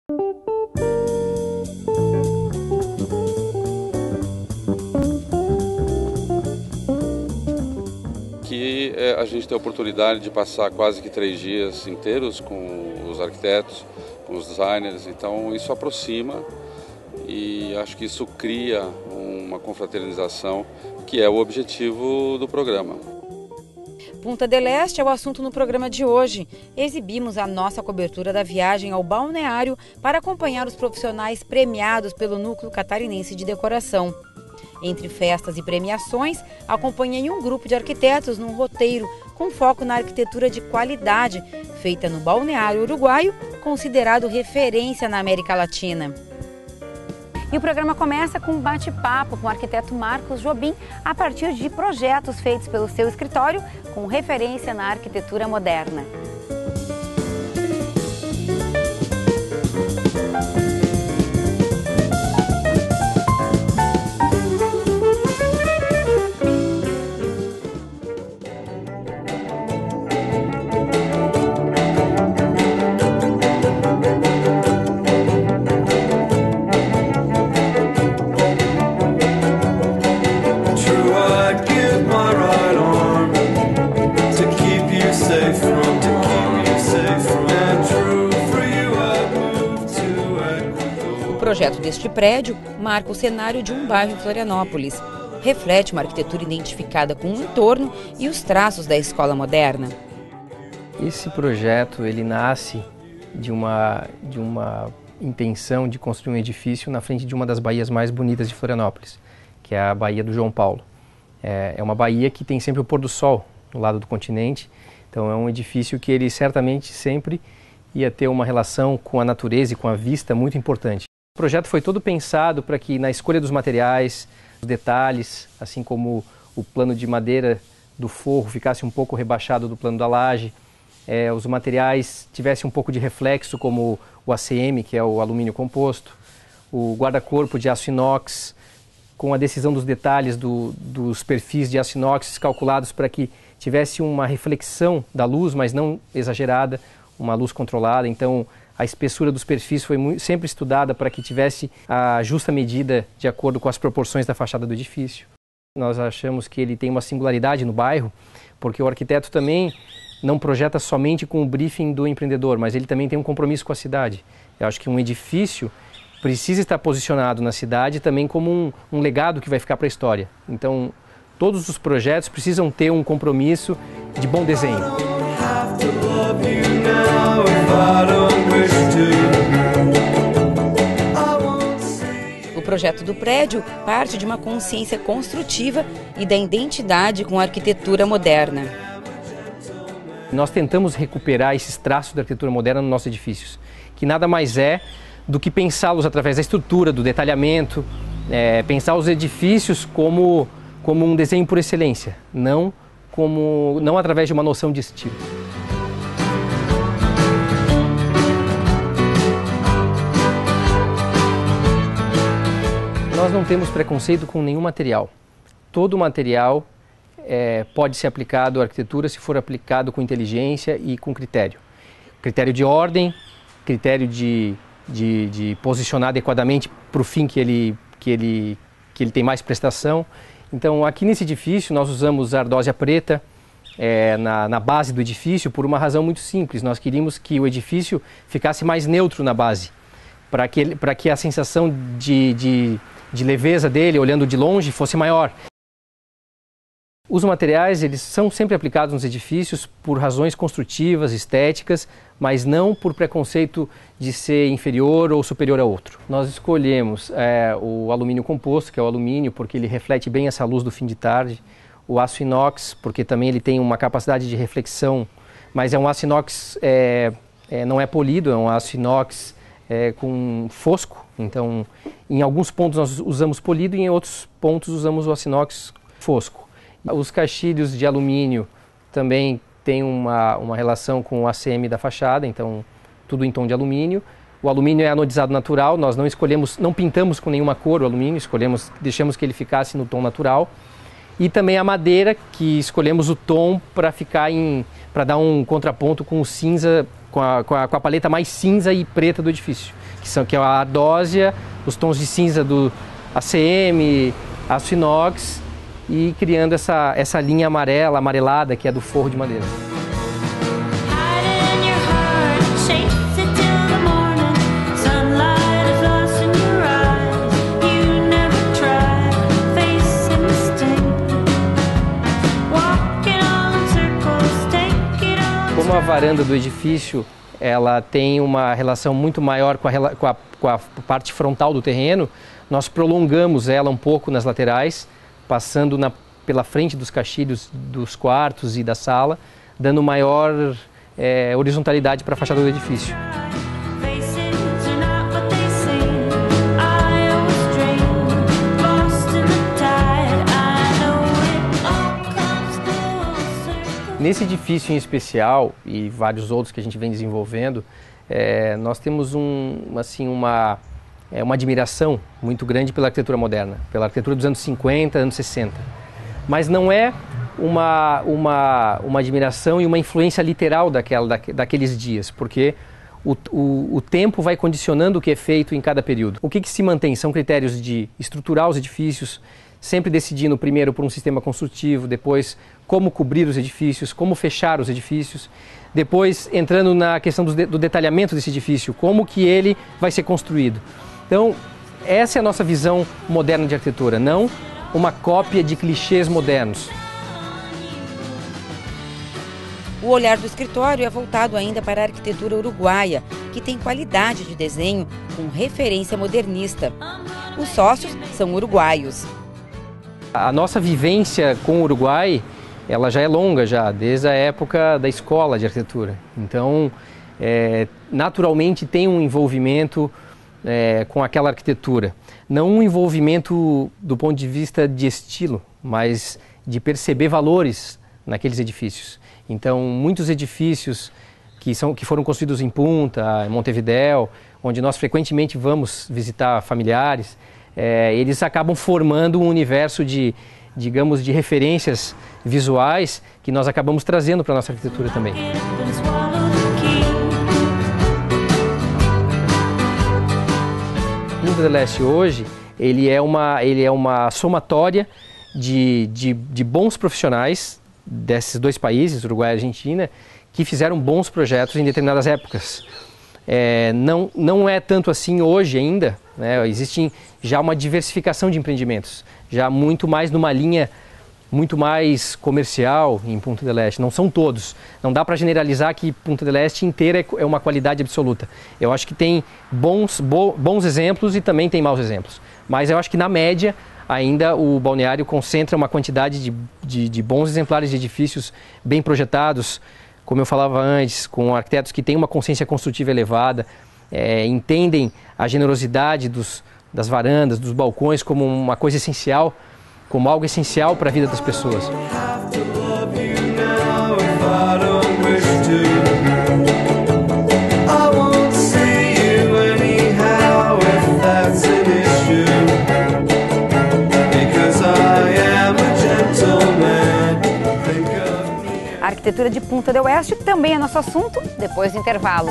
Aqui a gente tem a oportunidade de passar quase que 3 dias inteiros com os arquitetos, com os designers, então isso aproxima e acho que isso cria uma confraternização que é o objetivo do programa. Punta del Este é o assunto no programa de hoje. Exibimos a nossa cobertura da viagem ao balneário para acompanhar os profissionais premiados pelo Núcleo Catarinense de Decoração. Entre festas e premiações, acompanhei um grupo de arquitetos num roteiro com foco na arquitetura de qualidade, feita no balneário uruguaio, considerado referência na América Latina. E o programa começa com um bate-papo com o arquiteto Marcos Jobim a partir de projetos feitos pelo seu escritório com referência na arquitetura moderna. O projeto deste prédio marca o cenário de um bairro em Florianópolis. Reflete uma arquitetura identificada com o entorno e os traços da escola moderna. Esse projeto ele nasce de uma intenção de construir um edifício na frente de uma das baías mais bonitas de Florianópolis, que é a Baía do João Paulo. É uma baía que tem sempre o pôr do sol no lado do continente, então é um edifício que ele certamente sempre ia ter uma relação com a natureza e com a vista muito importante. O projeto foi todo pensado para que na escolha dos materiais, os detalhes, assim como o plano de madeira do forro ficasse um pouco rebaixado do plano da laje, os materiais tivessem um pouco de reflexo, como o ACM, que é o alumínio composto, o guarda-corpo de aço inox, com a decisão dos detalhes dos perfis de aço inox calculados para que tivesse uma reflexão da luz, mas não exagerada, uma luz controlada. Então, a espessura dos perfis foi sempre estudada para que tivesse a justa medida de acordo com as proporções da fachada do edifício. Nós achamos que ele tem uma singularidade no bairro, porque o arquiteto também não projeta somente com o briefing do empreendedor, mas ele também tem um compromisso com a cidade. Eu acho que um edifício precisa estar posicionado na cidade também como um legado que vai ficar para a história. Então, todos os projetos precisam ter um compromisso de bom desenho. O projeto do prédio parte de uma consciência construtiva e da identidade com a arquitetura moderna. Nós tentamos recuperar esses traços da arquitetura moderna nos nossos edifícios, que nada mais é do que pensá-los através da estrutura, do detalhamento, pensar os edifícios como um desenho por excelência, não através de uma noção de estilo. Nós não temos preconceito com nenhum material. Todo material pode ser aplicado à arquitetura se for aplicado com inteligência e com critério. Critério de ordem, critério de posicionar adequadamente para o fim que ele tem mais prestação. Então, aqui nesse edifício, nós usamos ardósia preta na base do edifício por uma razão muito simples. Nós queríamos que o edifício ficasse mais neutro na base, para que a sensação de leveza dele, olhando de longe, fosse maior. Os materiais, eles são sempre aplicados nos edifícios por razões construtivas, estéticas, mas não por preconceito de ser inferior ou superior a outro. Nós escolhemos o alumínio composto, que é o alumínio, porque ele reflete bem essa luz do fim de tarde. O aço inox, porque também ele tem uma capacidade de reflexão, mas é um aço inox, não é polido, é um aço inox com fosco. Então, em alguns pontos nós usamos polido e em outros pontos usamos o aço inox fosco. Os caixilhos de alumínio também têm uma relação com o ACM da fachada, então tudo em tom de alumínio. O alumínio é anodizado natural, nós não pintamos com nenhuma cor o alumínio, deixamos que ele ficasse no tom natural. E também a madeira, que escolhemos o tom para dar um contraponto com o cinza, com a paleta mais cinza e preta do edifício, que é a ardósia, os tons de cinza do ACM, aço inox, e criando essa linha amarelada, que é do forro de madeira. Como a varanda do edifício ela tem uma relação muito maior com a parte frontal do terreno, nós prolongamos ela um pouco nas laterais, passando pela frente dos caixilhos dos quartos e da sala, dando maior horizontalidade para a fachada do edifício. Nesse edifício em especial, e vários outros que a gente vem desenvolvendo, nós temos uma admiração muito grande pela arquitetura moderna, pela arquitetura dos anos 50, anos 60. Mas não é uma admiração e uma influência literal daqueles dias, porque o tempo vai condicionando o que é feito em cada período. O que se mantém são critérios de estruturar os edifícios, sempre decidindo primeiro por um sistema construtivo, depois como cobrir os edifícios, como fechar os edifícios, depois entrando na questão do detalhamento desse edifício, como que ele vai ser construído. Então, essa é a nossa visão moderna de arquitetura, não uma cópia de clichês modernos. O olhar do escritório é voltado ainda para a arquitetura uruguaia, que tem qualidade de desenho com referência modernista. Os sócios são uruguaios. A nossa vivência com o Uruguai, ela já é longa, desde a época da escola de arquitetura. Então, naturalmente tem um envolvimento com aquela arquitetura. Não um envolvimento do ponto de vista de estilo, mas de perceber valores naqueles edifícios. Então, muitos edifícios que foram construídos em Punta, em Montevidéu, onde nós frequentemente vamos visitar familiares, eles acabam formando um universo de referências visuais que nós acabamos trazendo para a nossa arquitetura também. Punta del Este hoje, ele é uma somatória de bons profissionais desses dois países, Uruguai e Argentina, que fizeram bons projetos em determinadas épocas. Não é tanto assim hoje ainda, né? Existe já uma diversificação de empreendimentos, já muito mais numa linha muito mais comercial em Punta del Este. Não são todos, não dá para generalizar que Punta del Este inteira é uma qualidade absoluta. Eu acho que tem bons exemplos e também tem maus exemplos, mas eu acho que na média ainda o balneário concentra uma quantidade de bons exemplares de edifícios bem projetados, como eu falava antes, com arquitetos que têm uma consciência construtiva elevada, entendem a generosidade das varandas, dos balcões como uma coisa essencial, como algo essencial para a vida das pessoas. A arquitetura de Punta del Este também é nosso assunto depois do intervalo.